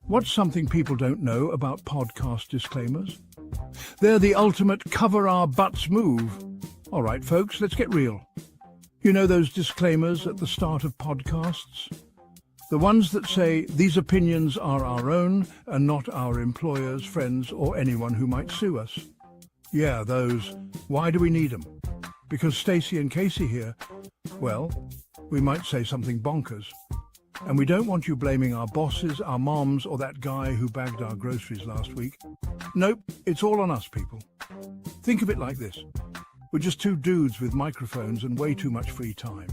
What's something people don't know about podcast disclaimers? They're the ultimate cover our butts move. All right, folks, let's get real. You know those disclaimers at the start of podcasts? The ones that say these opinions are our own and not our employers, friends, or anyone who might sue us. Yeah, those. Why do we need them? Because Stacy and Casey here, well, we might say something bonkers. And we don't want you blaming our bosses, our moms, or that guy who bagged our groceries last week. Nope, it's all on us, people. Think of it like this. We're just two dudes with microphones and way too much free time.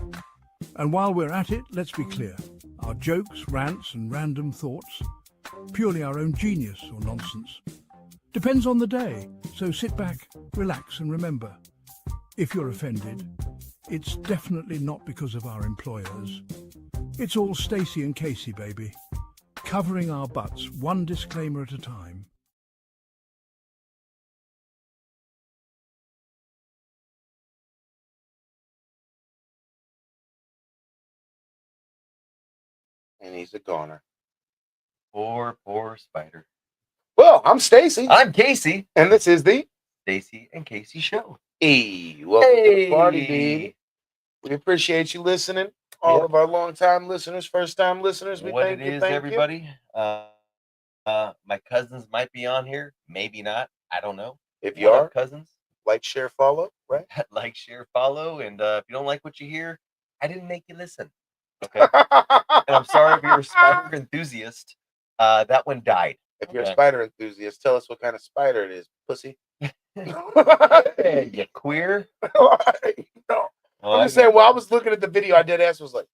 And while we're at it, let's be clear. Our jokes, rants, and random thoughts, purely our own genius or nonsense. Depends on the day, so sit back, relax, and remember, if you're offended, it's definitely not because of our employers. It's all Stacy and Casey, baby. Covering our butts, one disclaimer at a time. And he's a goner. Poor spider. Well, I'm Stacy. I'm Casey. And this is the Stacy and Casey show. Hey, welcome to the party, dude. We appreciate you listening. All of our long-time listeners, first-time listeners, we what thank it you. is, Thank everybody. My cousins might be on here, maybe not. I don't know. If you What are, up, cousins, like, share, follow, right? like, share, follow, and if you don't like what you hear, I didn't make you listen. Okay. And I'm sorry if you're a spider enthusiast. That one died. If you're a spider enthusiast, tell us what kind of spider it is, pussy. Hey, you queer? No. I'm just saying, while I was looking at the video, I did ask, was like,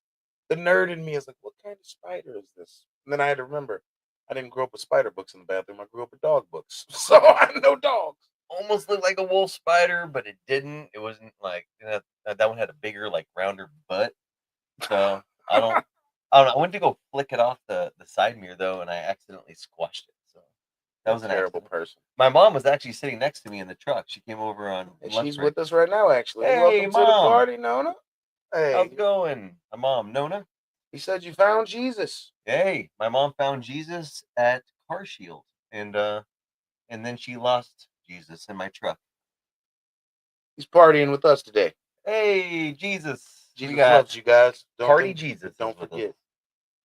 the nerd in me is like, what kind of spider is this? And then I had to remember, I didn't grow up with spider books in the bathroom. I grew up with dog books. So I know dogs. Almost looked like a wolf spider, but it didn't. It wasn't like, that one had a bigger, like, rounder butt. So I don't know. I went to go flick it off the side mirror, though, and I accidentally squashed it. So that was a an terrible accident. person. My mom was actually sitting next to me in the truck. She came over on And lunch she's break. with us right now, actually. Hey, welcome Mom. to the party, Nona. Hey. How's it going? My mom, Nona. He said you found Jesus. Hey, my mom found Jesus at Car Shield, and then she lost Jesus in my truck. He's partying with us today. Hey, Jesus. Jesus loves you guys. Party Jesus. Don't forget.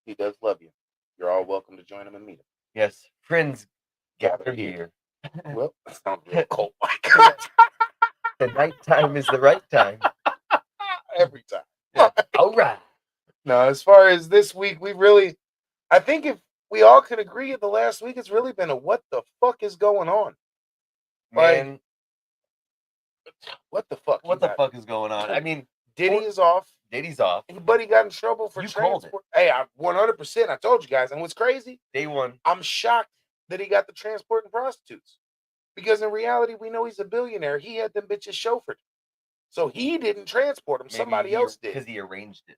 He does love you. You're all welcome to join him and meet him. Yes. Friends gather here. Well, that sounds real cold. My God. The nighttime is the right time. Every time. Yeah. All right. No, as far as this week, I think if we all could agree, the last week it's really been a what the fuck is going on? Man. Like, what the fuck? What the fuck is going on? I mean, Diddy is off. Diddy's off. Anybody got in trouble for transport? Hey, 100%. I told you guys. And what's crazy? Day one. I'm shocked that he got the transporting prostitutes. Because in reality, we know he's a billionaire. He had them bitches chauffeured. So he didn't transport them. Somebody else did. Because he arranged it.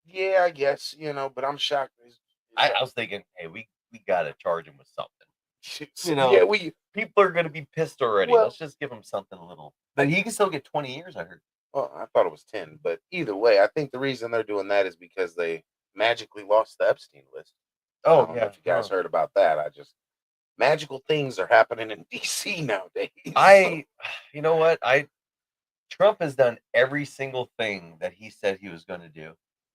Yeah, I guess, but I'm shocked. I was thinking, hey, we got to charge him with something. Yeah, people are going to be pissed already. Well, let's just give him something a little. But he can still get 20 years, I heard. Well, I thought it was 10. But either way, I think the reason they're doing that is because they magically lost the Epstein list. Oh, I don't know if you guys heard about that. Magical things are happening in D.C. nowadays. You know what? Trump has done every single thing that he said he was going to do,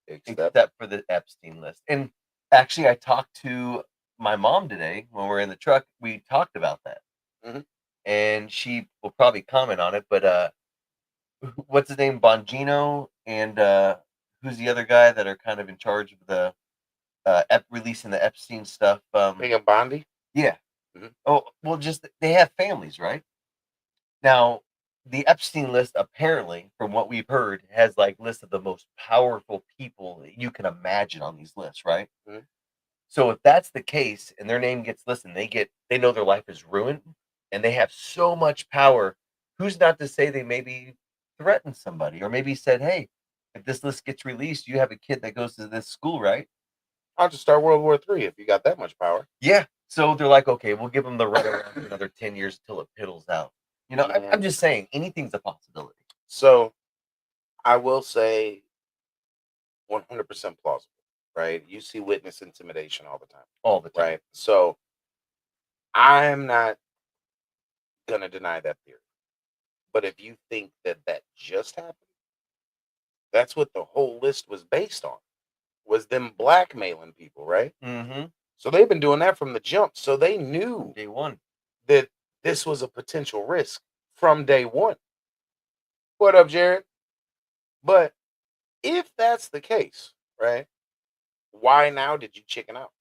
except for the Epstein list. And actually, I talked to my mom today when we were in the truck. We talked about that. Mm-hmm. And she will probably comment on it. But what's his name? Bongino and who's the other guy that are kind of in charge of the releasing the Epstein stuff? Megan Bondi? Yeah. Mm-hmm. Oh, well, just they have families, right? Now, the Epstein list, apparently, from what we've heard, has like lists of the most powerful people that you can imagine on these lists, right? Mm-hmm. So if that's the case and their name gets listed, they know their life is ruined and they have so much power. Who's not to say they maybe threatened somebody or maybe said, hey, if this list gets released, you have a kid that goes to this school, right? I'll just start World War III if you got that much power. Yeah. So they're like, okay, we'll give them the right around for another 10 years until it piddles out. I'm just saying anything's a possibility. So I will say 100% plausible. right? You see witness intimidation all the time. All the time. Right? So I'm not going to deny that theory. But if you think that just happened, that's what the whole list was based on, was them blackmailing people, right? Mm-hmm. So they've been doing that from the jump. So they knew Day one that this was a potential risk from day one. What up, Jared? But if that's the case, right, why now did you chicken out?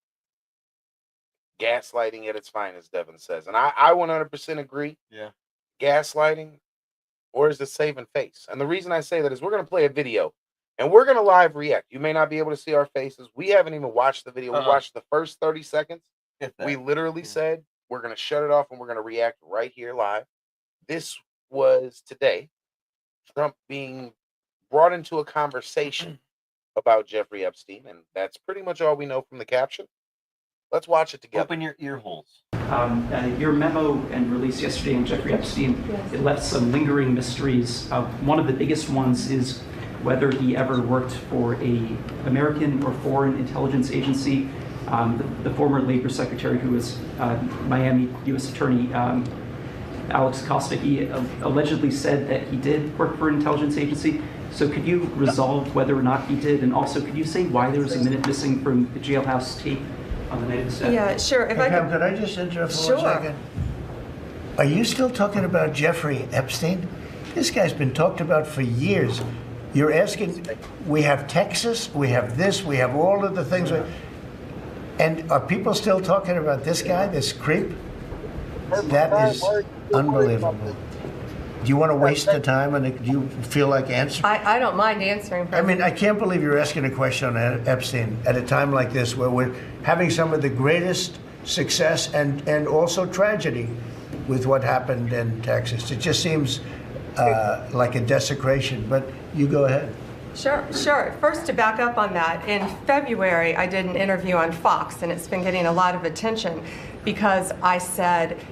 Gaslighting at its finest, Devin says. And I 100% agree. Yeah. Gaslighting, or is it saving face? And the reason I say that is we're going to play a video and we're going to live react. You may not be able to see our faces. We haven't even watched the video. We watched the first 30 seconds. We literally said we're going to shut it off and we're going to react right here live. This was today. Trump being brought into a conversation about Jeffrey Epstein, and that's pretty much all we know from the caption. Let's watch it together. Open your ear holes. Your memo and release yesterday on Jeffrey Epstein, it left some lingering mysteries. One of the biggest ones is whether he ever worked for a American or foreign intelligence agency. The former Labor Secretary, who was Miami U.S. Attorney Alex Acosta, he allegedly said that he did work for an intelligence agency. So could you resolve whether or not he did? And also, could you say why there was a minute missing from the jailhouse tape on the night of the step? Yeah, sure. If Hey, Pam, could I just interrupt for 1 second? Are you still talking about Jeffrey Epstein? This guy's been talked about for years. You're asking, we have Texas, we have this, we have all of the things. And are people still talking about this guy, this creep? That is unbelievable. Do you want to waste the time, and do you feel like answering? I don't mind answering. I mean, I can't believe you're asking a question on Epstein at a time like this, where we're having some of the greatest success and also tragedy with what happened in Texas. It just seems like a desecration, but you go ahead. Sure. First, to back up on that, in February, I did an interview on Fox, and it's been getting a lot of attention because I said,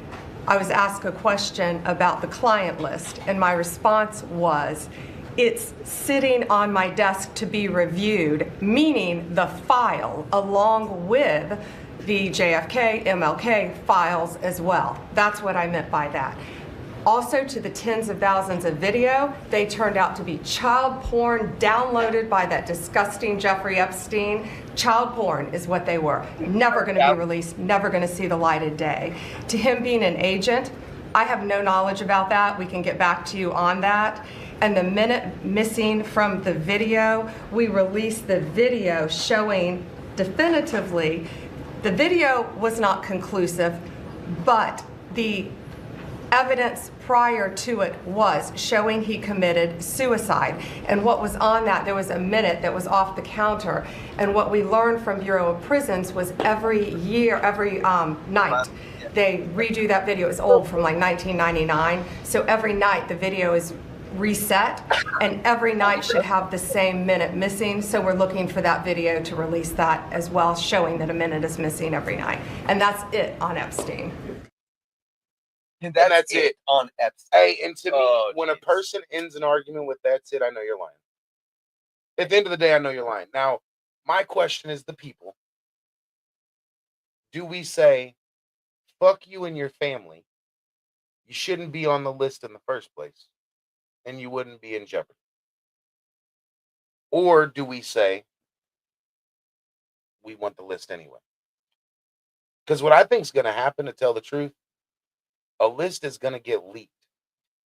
I was asked a question about the client list, and my response was, it's sitting on my desk to be reviewed, meaning the file along with the JFK, MLK files as well. That's what I meant by that. Also, to the tens of thousands of video, they turned out to be child porn downloaded by that disgusting Jeffrey Epstein. Child porn is what they were. Never going to be released, never going to see the light of day. To him being an agent, I have no knowledge about that. We can get back to you on that. And the minute missing from the video, we released the video showing definitively the video was not conclusive, but the evidence prior to it was showing he committed suicide. And what was on that, there was a minute that was off the counter. And what we learned from Bureau of Prisons was every night, they redo that video. It's old, from like 1999. So every night the video is reset, and every night should have the same minute missing. So we're looking for that video to release that as well, showing that a minute is missing every night. And that's it on Epstein. And that's it on Epstein. Hey, and to me, when a person ends an argument with that's it, I know you're lying. At the end of the day, I know you're lying. Now, my question is the people. Do we say, fuck you and your family, you shouldn't be on the list in the first place, and you wouldn't be in jeopardy? Or do we say, we want the list anyway? Because what I think is going to happen, to tell the truth, a list is going to get leaked.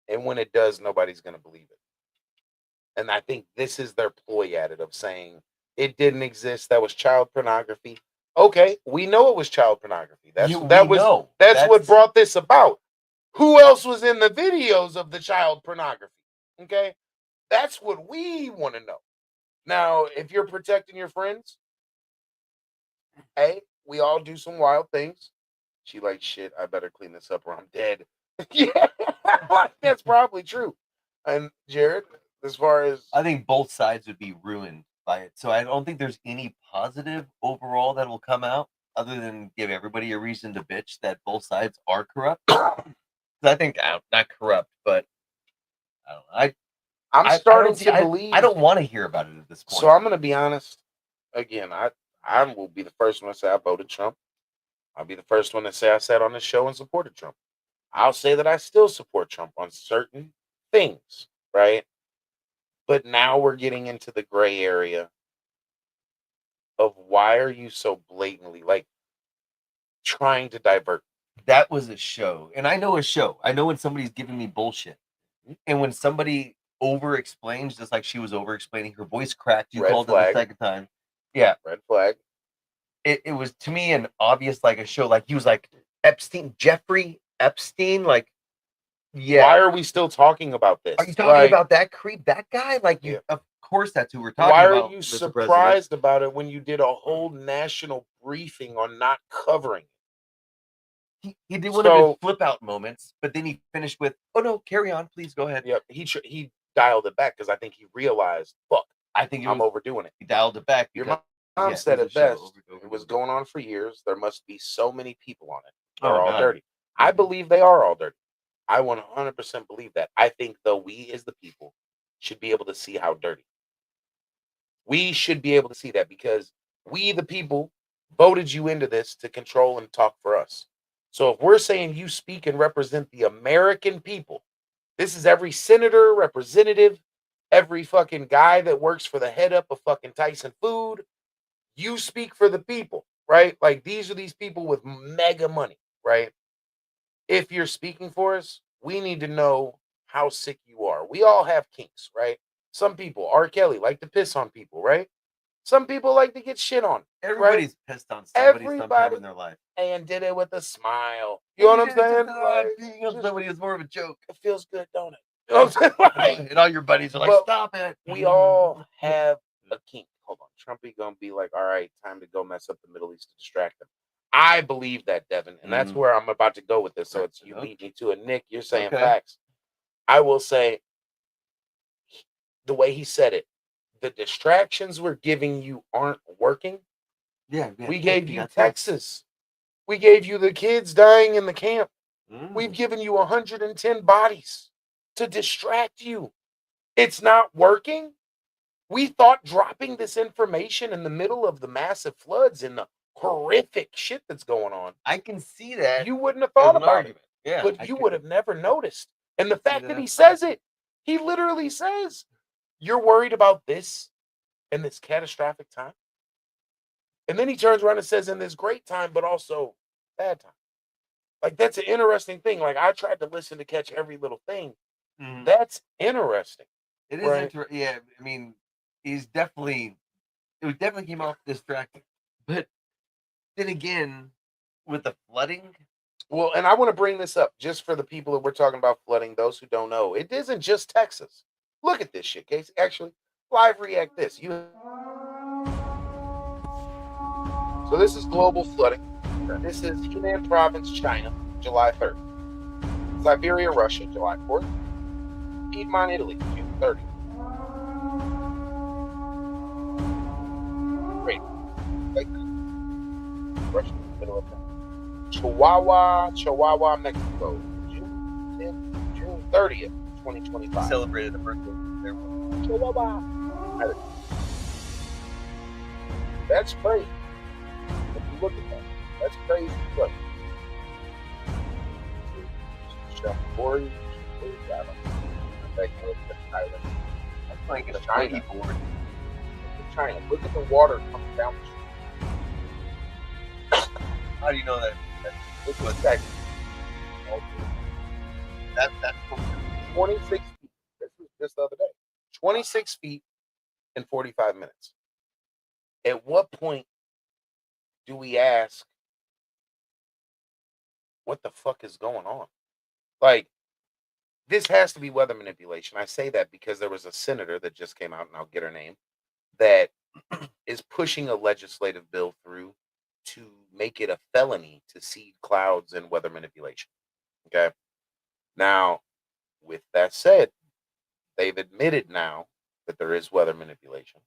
And when it does, nobody's going to believe it. And I think this is their ploy at it, of saying it didn't exist. That was child pornography. Okay, we know it was child pornography. That's what brought this about. Who else was in the videos of the child pornography? Okay, that's what we want to know. Now, if you're protecting your friends, hey, we all do some wild things. She like, shit, I better clean this up or I'm dead. Yeah, that's probably true. And Jared, as far as... I think both sides would be ruined by it. So I don't think there's any positive overall that will come out, other than give everybody a reason to bitch that both sides are corrupt. I think, not corrupt, but I don't know. I'm starting to believe... I don't want to hear about it at this point. So I'm going to be honest. Again, I will be the first one to say I voted Trump. I'll be the first one to say I sat on this show and supported Trump. I'll say that I still support Trump on certain things, right? But now we're getting into the gray area of why are you so blatantly like trying to divert? That was a show. And I know a show. I know when somebody's giving me bullshit. And when somebody over explains, just like she was over explaining, her voice cracked, you Red called flag. it the second time. Yeah. Red flag. It was to me an obvious like a show. Like he was like Jeffrey Epstein, like yeah. Why are we still talking about this? Are you talking about that creep, that guy? Like you, of course, that's who we're talking why about. Why are you Mr. surprised President. about it when you did a whole national briefing on not covering it? He did one of his flip out moments, but then he finished with, "Oh no, carry on, please go ahead." Yep, he dialed it back because I think he realized, fuck, I think I'm overdoing it. He dialed it back. Your mom said it best. It was going on for years. There must be so many people on it. They're all dirty. I believe they are all dirty. I 100% believe that. I think, though, we as the people should be able to see how dirty. We should be able to see that because we, the people, voted you into this to control and talk for us. So if we're saying you speak and represent the American people, this is every senator, representative, every fucking guy that works for the head up of fucking Tyson Food. You speak for the people, right? Like these are these people with mega money, right? If you're speaking for us, we need to know how sick you are. We all have kinks, right? Some people, R. Kelly, like to piss on people, right? Some people like to get shit on. Everybody's pissed on somebody sometime in their life. And did it with a smile. You know what I'm saying? Being on somebody is more of a joke. It feels good, don't it? You know what I'm saying? And all your buddies are like, stop it. We all have a kink. Hold on. Trumpy gonna be like, all right, time to go mess up the Middle East to distract them. I believe that, Devin, and that's where I'm about to go with this. So it's you beat me to it. Nick, you're saying facts. I will say the way he said it, the distractions we're giving you aren't working. Yeah. We gave you Texas. We gave you the kids dying in the camp. We've given you 110 bodies to distract you. It's not working. We thought dropping this information in the middle of the massive floods and the horrific shit that's going on. I can see that. You wouldn't have thought about it. Yeah. But you would have never noticed. And the fact that he says it, he literally says, you're worried about this in this catastrophic time. And then he turns around and says, in this great time, but also bad time. Like, that's an interesting thing. Like, I tried to listen to catch every little thing. That's interesting. It is interesting. Yeah, I mean, it definitely came off distracting. But then again, with the flooding. Well, and I want to bring this up just for the people that we're talking about flooding, those who don't know. It isn't just Texas. Look at this shit, Casey. Actually, live react this. So this is global flooding. This is Henan Province, China, July 3rd. Siberia, Russia, July 4th. Piedmont, Italy, June 30th. Great. Like Russia, middle of that. Chihuahua, Mexico, June 30th, 2025. Celebrated a birthday there. Chihuahua. That's crazy. If you look at that, that's crazy. Look. That's like a China board. China. Look at the water coming down the street. How do you know that? Look what's that. That's 26 feet. This was just the other day. 26 feet in 45 minutes. At what point do we ask, what the fuck is going on? Like, this has to be weather manipulation. I say that because there was a senator that just came out, and I'll get her name, that is pushing a legislative bill through to make it a felony to seed clouds and weather manipulation. Okay? Now, with that said, they've admitted now that there is weather manipulation.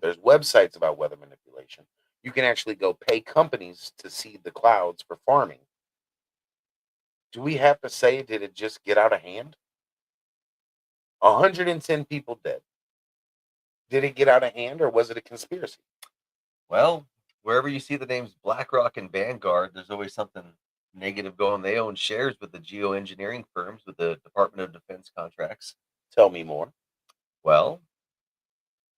There's websites about weather manipulation. You can actually go pay companies to seed the clouds for farming. Do we have to say, did it just get out of hand? 110 people dead. Did it get out of hand, or was it a conspiracy? Well, wherever you see the names BlackRock and Vanguard, there's always something negative going. They own shares with the geoengineering firms with the Department of Defense contracts. Tell me more. Well,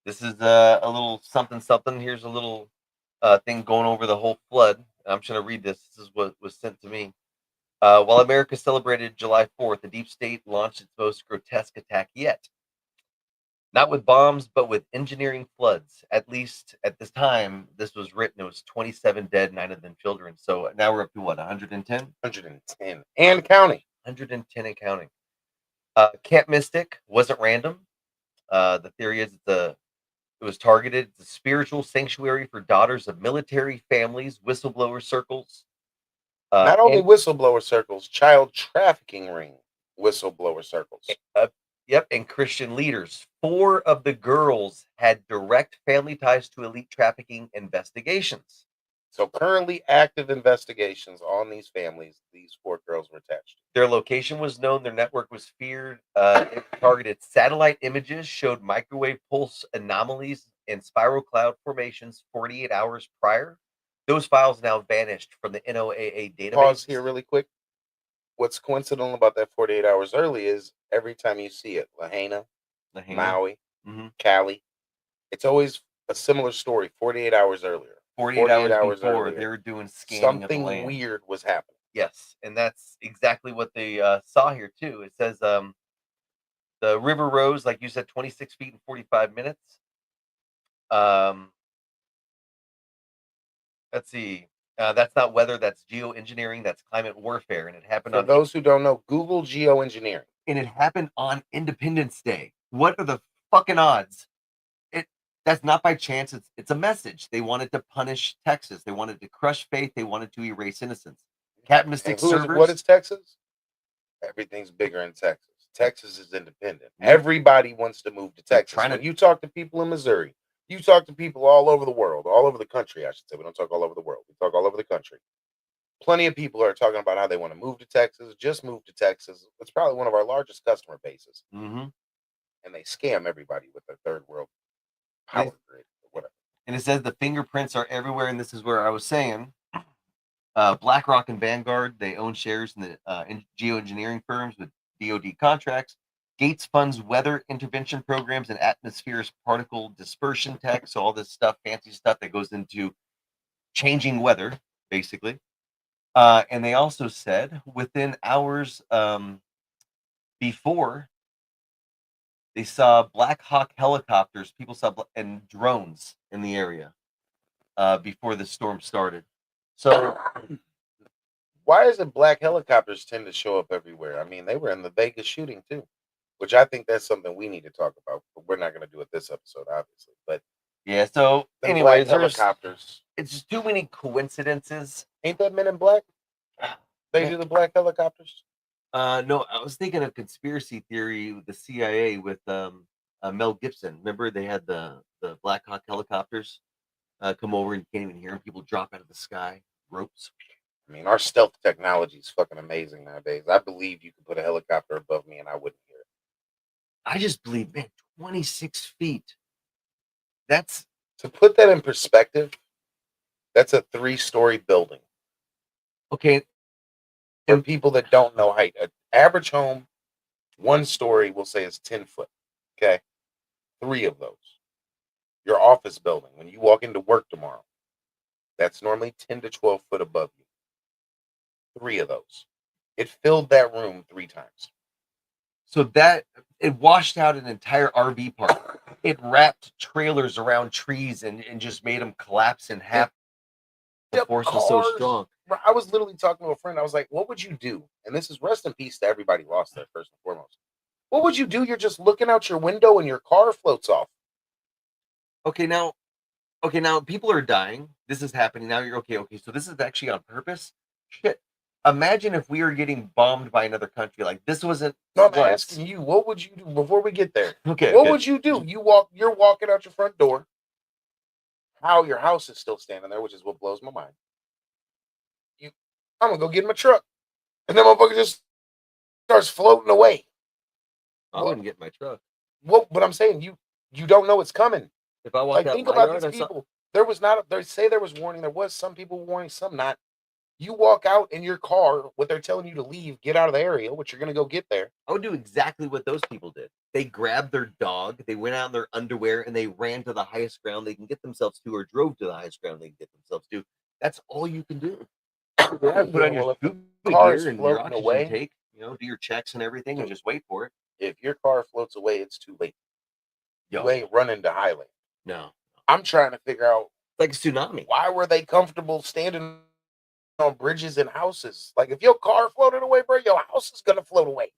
this is a little something something. Here's a little thing going over the whole flood. I'm just going to read this. This is what was sent to me. While America celebrated July 4th, the deep state launched its most grotesque attack yet. Not with bombs, but with engineering floods. At least at this time, this was written, it was 27 dead, 9 of them children. So now we're up to what, 110? 110 and counting. 110 and counting. Camp Mystic wasn't random. The theory is it was targeted. It's a spiritual sanctuary for daughters of military families, whistleblower circles. Not only whistleblower circles, child trafficking ring whistleblower circles. Yep, and Christian leaders. 4 of the girls had direct family ties to elite trafficking investigations. So currently active investigations on these families, these 4 girls were attached to. Their location was known. Their network was feared. It targeted satellite images, showed microwave pulse anomalies and spiral cloud formations 48 hours prior. Those files now vanished from the NOAA database. Pause here really quick. What's coincidental about that 48 hours early is every time you see it, Lahaina, Maui, Cali, it's always a similar story 48 hours earlier. 48 hours before, they were doing scanning of the land. Something weird was happening. Yes, and that's exactly what they saw here, too. It says the river rose, like you said, 26 feet in 45 minutes. Let's see. That's not weather, that's geoengineering, that's climate warfare, and it happened For those who don't know, Google geoengineering. And it happened on Independence Day. What are the fucking odds? That's not by chance. It's a message. They wanted to punish Texas. They wanted to crush faith. They wanted to erase innocence. Captain Mystic servers. What is Texas? Everything's bigger in Texas. Texas is independent. Everybody wants to move to Texas. When you talk to people in Missouri, you talk to people all over the world, all over the country, I should say. We don't talk all over the world. We talk all over the country. Plenty of people are talking about how they want to move to Texas, just move to Texas. It's probably one of our largest customer bases. Mm-hmm. And they scam everybody with their third world power grid or whatever. And it says the fingerprints are everywhere. And this is where I was saying BlackRock and Vanguard, they own shares in the geoengineering firms with DoD contracts. Gates funds weather intervention programs and atmospheric particle dispersion tech. So all this stuff, fancy stuff that goes into changing weather, basically. And they also said within hours before, they saw Black Hawk helicopters, people saw and drones in the area before the storm started. So why is it black helicopters tend to show up everywhere? I mean, they were in the Vegas shooting too, which I think that's something we need to talk about. But we're not going to do it this episode, obviously. But yeah, so anyways, helicopters. It's just too many coincidences. Ain't that Men in Black? They do the black helicopters. No, I was thinking of conspiracy theory with the CIA with Mel Gibson. Remember they had the Black Hawk helicopters come over and you can't even hear them. People drop out of the sky, ropes. I mean, our stealth technology is fucking amazing nowadays. I believe you could put a helicopter above me and I wouldn't hear it. I just believe, man, 26 feet. That's to put that in perspective. That's a 3-story building. Okay. For people that don't know height, an average home, 1 story, we'll say is 10 foot. Okay. 3 of those. Your office building, when you walk into work tomorrow, that's normally 10 to 12 foot above you. 3 of those. It filled that room 3 times. So that it washed out an entire RV park. It wrapped trailers around trees and just made them collapse in half. The force was so strong. I was literally talking to a friend. I was like, what would you do? And this is rest in peace to everybody lost there, first and foremost. What would you do? You're just looking out your window and your car floats off. Okay, now people are dying. This is happening. Now you're okay. So this is actually on purpose. Shit. Imagine if we were getting bombed by another country. Like this wasn't. No, I'm asking you, what would you do before we get there? Okay. What would you do? You're walking out your front door. How your house is still standing there, which is what blows my mind. I'm gonna go get in my truck, and then motherfucker just starts floating away. I wouldn't get in my truck. What? But I'm saying you don't know it's coming. If I walk out think about these people. There was not. They say there was warning. There was some people warning, some not. You walk out in your car, what they're telling you to leave, get out of the area, which you're gonna go get there. I would do exactly what those people did. They grabbed their dog, they went out in their underwear, and they ran to the highest ground they can get themselves to, or drove to the highest ground they can get themselves to. That's all you can do. Yeah, Put on well, your if the scuba car's gear and your floating oxygen away, tank, do your checks and everything, and just wait for it. if your car floats away, it's too late. You Yo, ain't running to Highland. no, I'm trying to figure out it's like a tsunami. why were they comfortable standing on bridges and houses? Like, if your car floated away, bro, your house is gonna float away.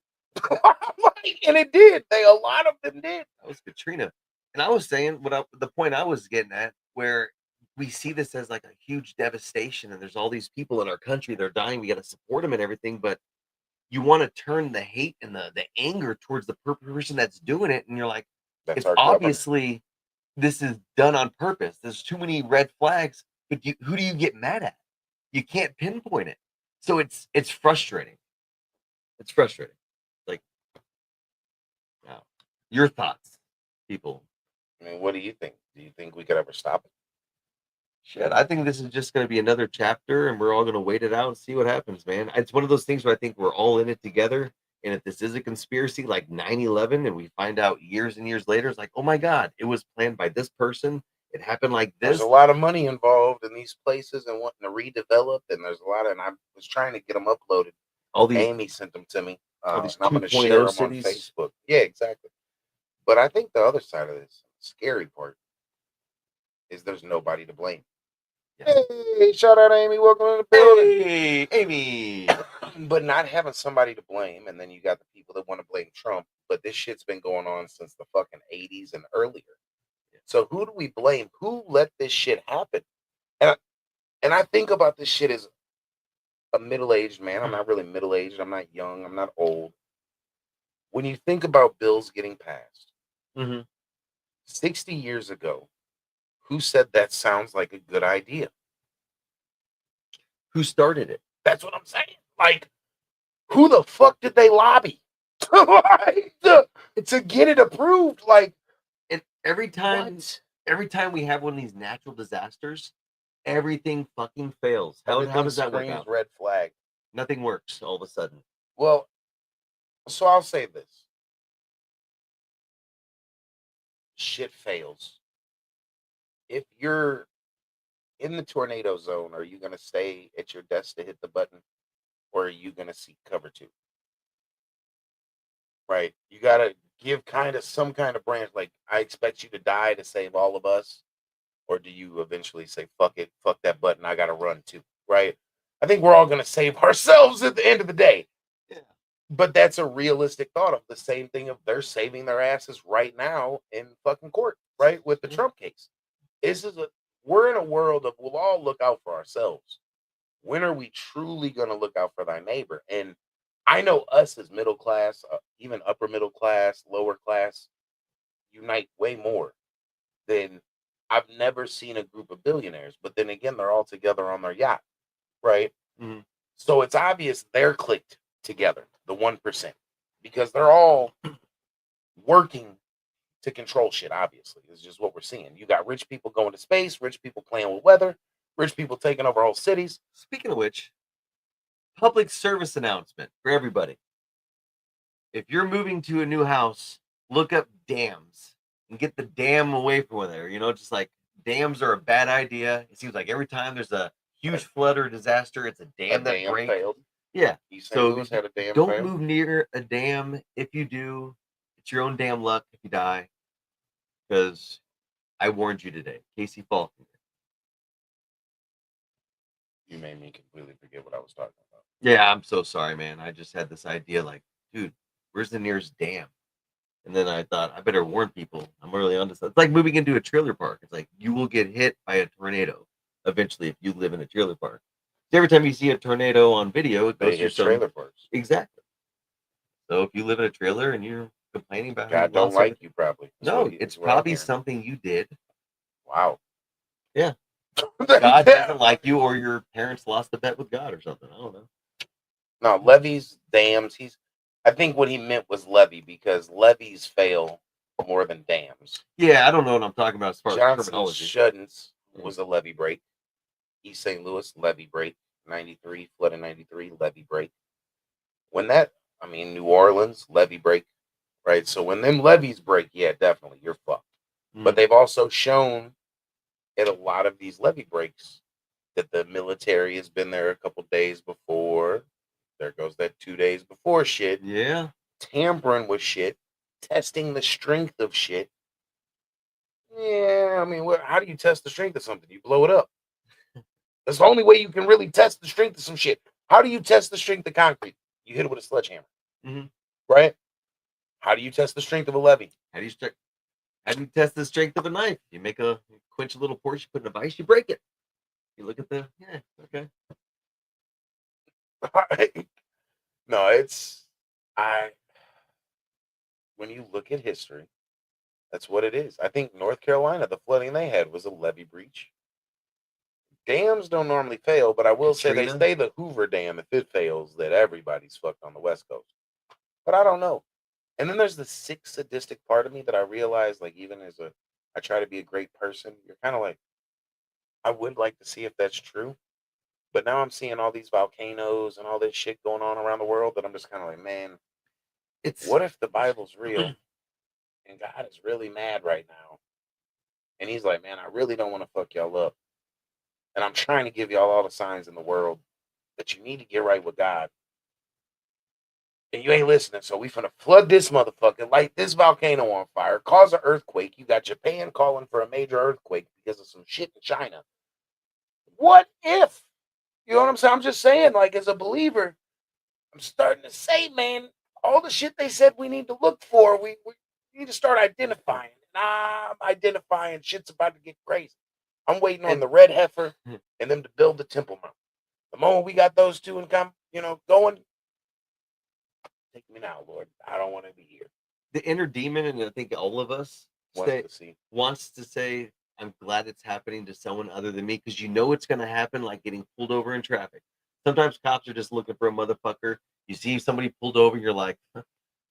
And it did. A lot of them did. That was Katrina. And I was saying the point I was getting at, where we see this as like a huge devastation, and there's all these people in our country, they're dying, we got to support them and everything, but you want to turn the hate and the anger towards the person that's doing it, and you're like, That's it's our government. obviously this is done on purpose. There's too many red flags, but who do you get mad at? You can't pinpoint it. So it's frustrating. It's frustrating. Like, wow. Your thoughts, people. I mean, what do you think? Do you think we could ever stop it? Shit, I think this is just going to be another chapter, and we're all going to wait it out and see what happens, man. It's one of those things where I think we're all in it together. And if this is a conspiracy like 9/11, and we find out years and years later, it's like, oh my God, it was planned by this person. It happened like this. There's a lot of money involved in these places and wanting to redevelop, and there's a lot of, and I was trying to get them uploaded. All these, Amy sent them to me. all these I'm going to 2.0 share them on cities. Facebook. Yeah, exactly. But I think the other side of this, scary part, is there's nobody to blame. Yeah. Hey, shout out Amy, welcome to the building. Hey, Amy. But not having somebody to blame, and then you got the people that want to blame Trump, but this shit's been going on since the fucking 80s and earlier. So who do we blame? Who let this shit happen? And I think about this shit as a middle-aged man. I'm not really middle-aged. I'm not young. I'm not old. When you think about bills getting passed, 60 years ago, who said that sounds like a good idea? Who started it? That's what I'm saying. Like, who the fuck did they lobby to get it approved? Like, And every time what? we have one of these natural disasters, everything fucking fails. How does that work Screams out? red flag. Nothing works all of a sudden. Well, so I'll say this. Shit fails. If you're in the tornado zone, are you going to stay at your desk to hit the button, or are you going to seek cover too? Right? You got to give kind of some kind of branch, like, I expect you to die to save all of us, or do you eventually say, fuck it, fuck that button, I got to run too, right? I think we're all going to save ourselves at the end of the day. Yeah. But that's a realistic thought of the same thing of they're saving their asses right now in fucking court, right? With the Trump case. We're in a world of we'll all look out for ourselves. When are we truly going to look out for thy neighbor? And I know us as middle class, even upper middle class, lower class, unite way more than I've never seen a group of billionaires. But then again, they're all together on their yacht, right? Mm-hmm. So it's obvious they're clicked together, the 1%, because they're all working to control shit, obviously. It's just what we're seeing. You got rich people going to space, rich people playing with weather, rich people taking over whole cities. Speaking of which, public service announcement for everybody. If you're moving to a new house, look up dams and get the dam away from there. Just like dams are a bad idea. It seems like every time there's a huge flood or disaster, it's a dam that breaks. Failed. Yeah. East So St. Louis had a dam don't fail. move near a dam. If you do, it's your own damn luck if you die. Because I warned you today. Casey Faulkner. You made me completely forget what I was talking about. Yeah, I'm so sorry, man. I just had this idea like, dude, where's the nearest dam? And then I thought, I better warn people. I'm really onto stuff. It's like moving into a trailer park. It's like you will get hit by a tornado eventually if you live in a trailer park. Every time you see a tornado on video, it goes They through hit some trailer parks. Exactly. So if you live in a trailer and you're complaining about how God you don't lost like everything, you, probably. no, it's probably something you did. Wow. Yeah. God doesn't like you, or your parents lost a bet with God or something. I don't know. No, levees, dams. I think what he meant was levee, because levees fail more than dams. Yeah, I don't know what I'm talking about as far as Johnson's terminology. shouldn'ts was a levee break. East St. Louis, levee break. 93, flood in 93, levee break. New Orleans, levee break, right? So when them levees break, yeah, definitely, you're fucked. But they've also shown at a lot of these levee breaks that the military has been there a couple days before. There goes that 2 days before shit. Yeah. Tampering with shit, testing the strength of shit. Yeah, how do you test the strength of something? You blow it up. That's the only way you can really test the strength of some shit. How do you test the strength of concrete? You hit it with a sledgehammer, right? How do you test the strength of a levee? How do you test the strength of a knife? You quench a little portion, you put in a vise, you break it. You look at okay. No, when you look at history, that's what it is. I think North Carolina, the flooding they had was a levee breach. Dams don't normally fail, but I will say they say the Hoover Dam, if it fails, that everybody's fucked on the West Coast. But I don't know. And then there's the sick, sadistic part of me that I realize, like, even I try to be a great person, you're kind of like, I would like to see if that's true. But now I'm seeing all these volcanoes and all this shit going on around the world that I'm just kind of like, man, what if the Bible's real and God is really mad right now? And he's like, man, I really don't want to fuck y'all up. And I'm trying to give y'all all the signs in the world that you need to get right with God. And you ain't listening, so we finna flood this motherfucker, light this volcano on fire, cause an earthquake. You got Japan calling for a major earthquake because of some shit in China. What if? You know what I'm saying? I'm just saying, like, as a believer, I'm starting to say, man, all the shit they said we need to look for, we need to start identifying. I'm identifying shit's about to get crazy. I'm waiting on the red heifer and them to build the Temple Mount. The moment we got those two and going, take me now, Lord. I don't want to be here. The inner demon, and I think all of us wants to say, I'm glad it's happening to someone other than me, because it's going to happen, like getting pulled over in traffic. Sometimes cops are just looking for a motherfucker. You see somebody pulled over, you're like,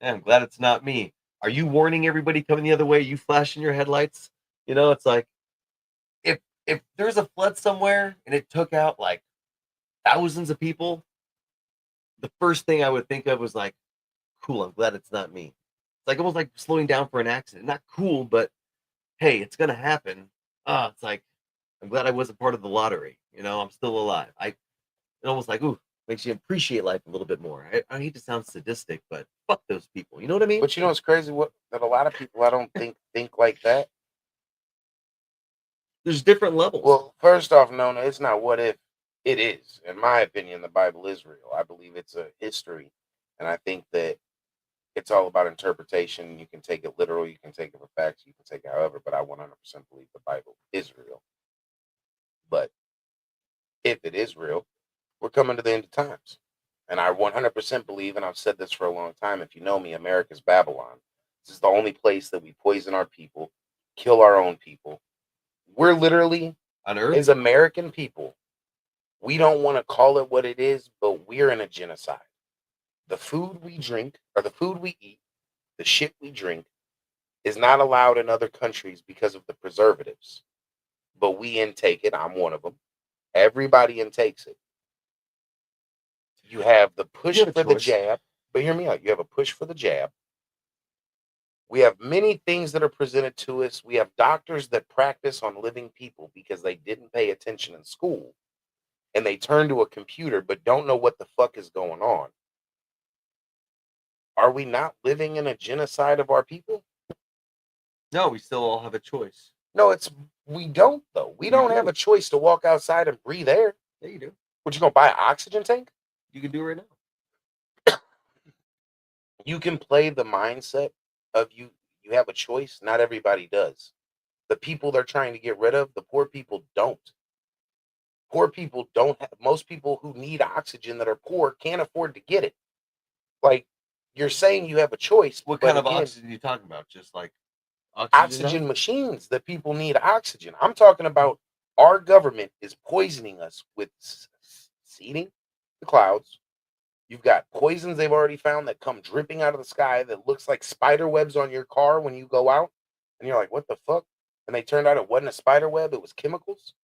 I'm glad it's not me. Are you warning everybody coming the other way? You flashing your headlights? It's like, if there's a flood somewhere and it took out like thousands of people, the first thing I would think of was like, cool, I'm glad it's not me. It's like almost like slowing down for an accident. Not cool, but hey, it's gonna happen. It's like, I'm glad I wasn't part of the lottery. I'm still alive. It almost like, ooh, makes you appreciate life a little bit more. I hate to sound sadistic, but fuck those people. You know what I mean? But what's crazy? That a lot of people I don't think like that. There's different levels. Well, first off, no, it's not what if. It is. In my opinion, the Bible is real. I believe it's a history. And I think that it's all about interpretation. You can take it literal. You can take it for facts. You can take it however. But I 100% believe the Bible is real. But if it is real, we're coming to the end of times. And I 100% believe, and I've said this for a long time, if you know me, America's Babylon. This is the only place that we poison our people, kill our own people. We're literally, on Earth, as American people, we don't want to call it what it is, but we're in a genocide. The food we drink, or the food we eat, the shit we drink, is not allowed in other countries because of the preservatives. But we intake it. I'm one of them. Everybody intakes it. You have the push for the jab, but hear me out. You have a push for the jab. We have many things that are presented to us. We have doctors that practice on living people because they didn't pay attention in school. And they turn to a computer but don't know what the fuck is going on. Are we not living in a genocide of our people? No, we still all have a choice. No, we don't, though. We don't have a choice to walk outside and breathe air. Yeah, you do. What, you gonna buy an oxygen tank? You can do it right now. You can play the mindset of you have a choice. Not everybody does. The people they're trying to get rid of, the poor people don't. Poor people don't have, most people who need oxygen that are poor can't afford to get it. Like, you're saying you have a choice. What kind of oxygen are you talking about? Just like oxygen machines that people need oxygen. I'm talking about our government is poisoning us with seeding the clouds. You've got poisons they've already found that come dripping out of the sky that looks like spider webs on your car when you go out. And you're like, what the fuck? and they turned out it wasn't a spider web, it was chemicals.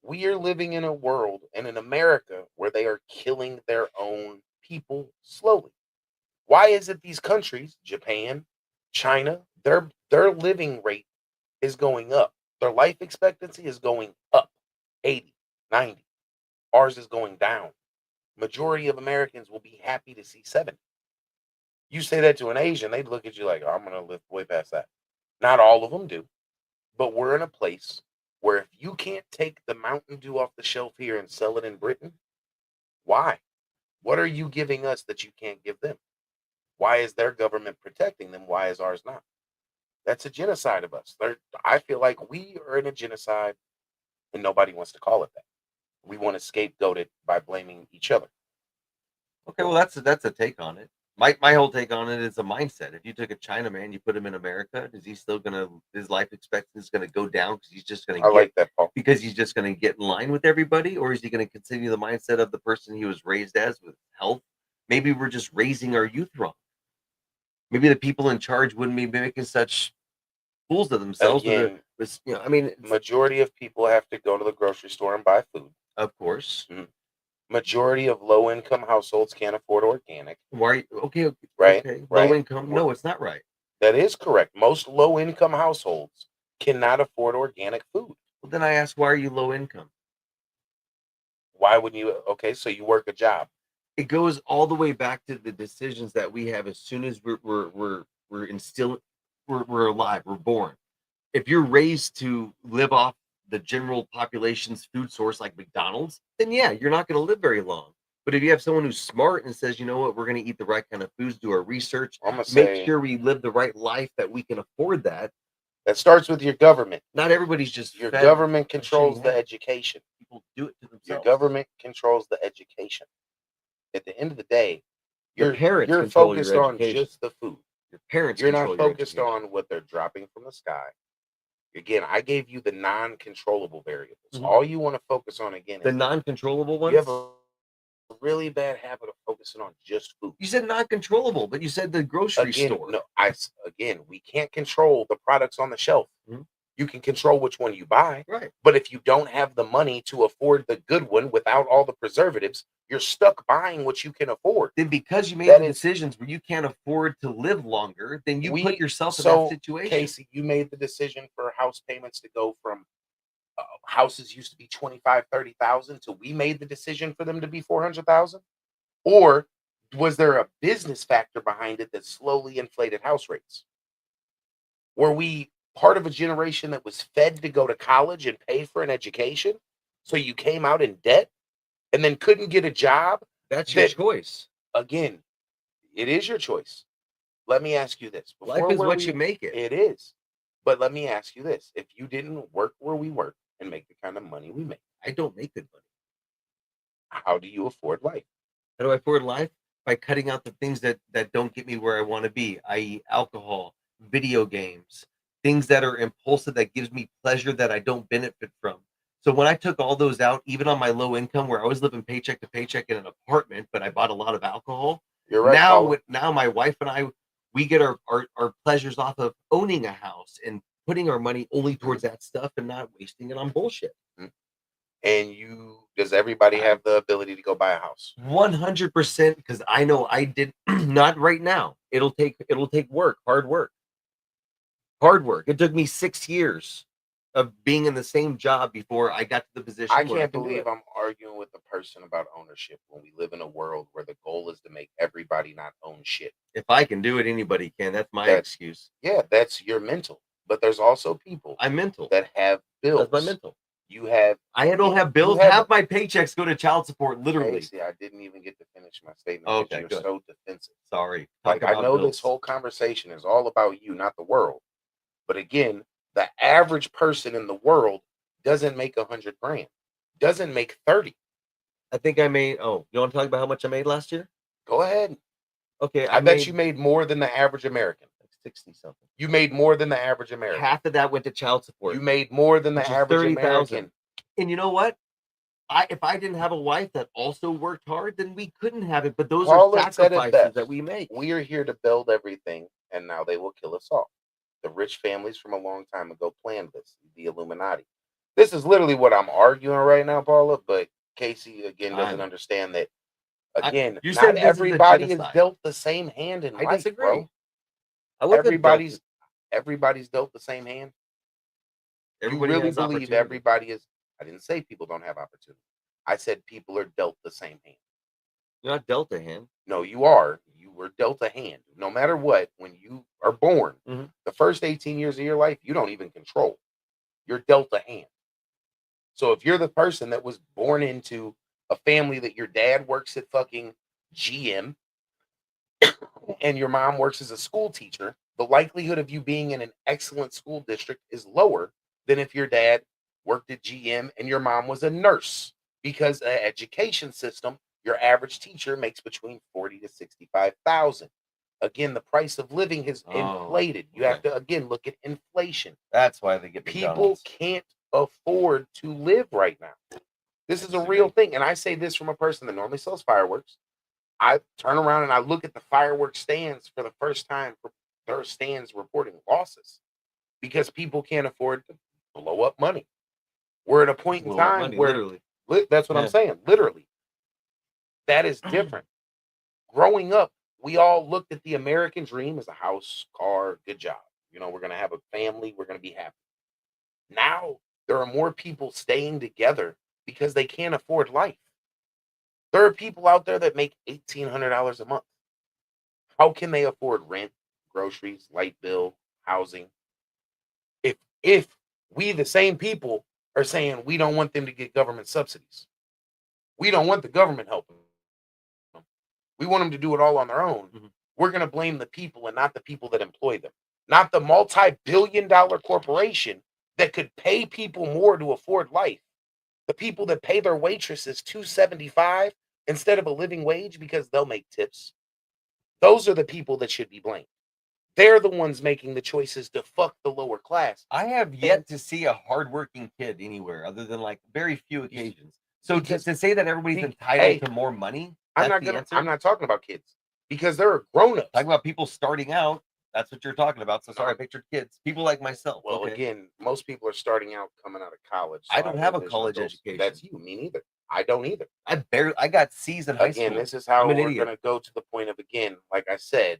We are living in a world and in America where they are killing their own people slowly. Why is it these countries, Japan, China, their living rate is going up. Their life expectancy is going up 80, 90. Ours is going down. Majority of Americans will be happy to see 70. You say that to an Asian, they'd look at you like, oh, I'm going to live way past that. Not all of them do, but we're in a place where if you can't take the Mountain Dew off the shelf here and sell it in Britain, why? What are you giving us that you can't give them? Why is their government protecting them? Why is ours not? That's a genocide of us. I feel like we are in a genocide and nobody wants to call it that. We want to scapegoat it by blaming each other. Okay, well, that's a take on it. My whole take on it is a mindset. If you took a Chinaman, you put him in America, is he still his life expectancy is gonna go down because he's just gonna like that, Paul. Because he's just gonna get in line with everybody, or is he gonna continue the mindset of the person he was raised as with health? Maybe we're just raising our youth wrong. Maybe the people in charge wouldn't be making such fools of themselves. Again, I mean, majority of people have to go to the grocery store and buy food. Of course. Mm-hmm. Majority of low-income households can't afford organic. Why? Okay, right? Okay. Right. Low income? No, it's not right. That is correct. Most low-income households cannot afford organic food. Well, then I ask, why are you low income? Why wouldn't you? Okay, so you work a job. It goes all the way back to the decisions that we have as soon as we're instilled, we're alive, we're born. If you're raised to live off the general population's food source like McDonald's, then yeah, you're not going to live very long. But if you have someone who's smart and says, you know what, we're going to eat the right kind of foods, do our research, make sure we live the right life that we can afford that. That starts with your government. Not everybody's just your government controls the education. People do it to themselves. Your government controls the education. At the end of the day, your parents you're focused on just the food. Your parents, you're not focused on what they're dropping from the sky. Again, I gave you the non-controllable variables. Mm-hmm. All you want to focus on again is the non-controllable ones. You have a really bad habit of focusing on just food. You said non-controllable, but you said the grocery store. No, we can't control the products on the shelf. Mm-hmm. You can control which one you buy. Right. But if you don't have the money to afford the good one without all the preservatives, you're stuck buying what you can afford. Then because you made decisions where you can't afford to live longer, then you put yourself in that situation. Casey, you made the decision for house payments to go from houses used to be 25, 30,000 to we made the decision for them to be 400,000? Or was there a business factor behind it that slowly inflated house rates? Were we part of a generation that was fed to go to college and pay for an education? So you came out in debt and then couldn't get a job? That's your choice. Again, it is your choice. Let me ask you this. Life is what you make it. It is. But let me ask you this. If you didn't work where we work and make the kind of money we make. I don't make good money. How do you afford life? How do I afford life? By cutting out the things that don't get me where I want to be, i.e. alcohol, video games, things that are impulsive, that gives me pleasure that I don't benefit from. So when I took all those out, even on my low income, where I was living paycheck to paycheck in an apartment, but I bought a lot of alcohol. You're right. Now my wife and I, we get our pleasures off of owning a house and putting our money only towards that stuff and not wasting it on bullshit. And does everybody have the ability to go buy a house? 100%, because I know I did not right now. It'll take work, hard work. It took me 6 years of being in the same job before I got to the position. I can't believe I'm arguing with a person about ownership when we live in a world where the goal is to make everybody not own shit. If I can do it, anybody can. That's my excuse. Yeah, that's your mental. But there's also people I'm mental that have bills. That's my mental. I don't have bills. Half my paychecks go to child support, literally. See, I didn't even get to finish my statement. Okay, you're good. So defensive. Sorry. I know this whole conversation is all about you, not the world. But again, the average person in the world doesn't make 100 grand, doesn't make 30. I think I made, you want to talk about how much I made last year? Go ahead. Okay. I bet you made more than the average American. 60 something. You made more than the average American. Half of that went to child support. You made more than the average 30,000. American. And you know what? If I didn't have a wife that also worked hard, then we couldn't have it. But those are sacrifices that we make. We are here to build everything, and now they will kill us all. The rich families from a long time ago planned this. The Illuminati. This is literally what I'm arguing right now, Paula. But Casey again doesn't understand that. Again, You not said this is a everybody is genocide. dealt the same hand in I life, disagree. bro. I look Everybody's dealt the same hand. Everybody You really has believe opportunity. everybody is? I didn't say people don't have opportunity. I said people are dealt the same hand. You're not dealt a hand. No, you are. You were dealt a hand. No matter what, when you are born, the first 18 years of your life, you don't even control. You're dealt a hand. So if you're the person that was born into a family that your dad works at fucking GM and your mom works as a school teacher, the likelihood of you being in an excellent school district is lower than if your dad worked at GM and your mom was a nurse, because an education system, your average teacher makes between 40 to 65,000. Again, the price of living has inflated. You have to again look at inflation. That's why they get People McDonald's. can't afford to live right now. This is a real thing, and I say this from a person that normally sells fireworks. I turn around and I look at the fireworks stands for the first time. There are stands reporting losses because people can't afford to blow up money. We're at a point in time where literally. That's what I'm saying. Literally, that is different. Growing up, we all looked at the American dream as a house, car, good job. You know, we're going to have a family. We're going to be happy. Now there are more people staying together because they can't afford life. There are people out there that make $1,800 a month. How can they afford rent, groceries, light bill, housing? If we, the same people, are saying we don't want them to get government subsidies, we don't want the government helping them, we want them to do it all on their own, we're going to blame the people and not the people that employ them, not the multi-billion-dollar corporation that could pay people more to afford life. The people that pay their waitresses $2.75 instead of a living wage because they'll make tips. Those are the people that should be blamed. They're the ones making the choices to fuck the lower class. I have yet to see a hardworking kid anywhere other than like very few occasions. So to say that everybody's entitled to more money, I'm not talking about kids because there are grown-ups. Talking about people starting out. That's what you're talking about. So sorry, I pictured kids. People like myself. Well, again, most people are starting out coming out of college. So I don't have a college education. That's you. Me neither. I don't either. I got C's in high school. Again, this is how we're going to go to the point of, again, like I said,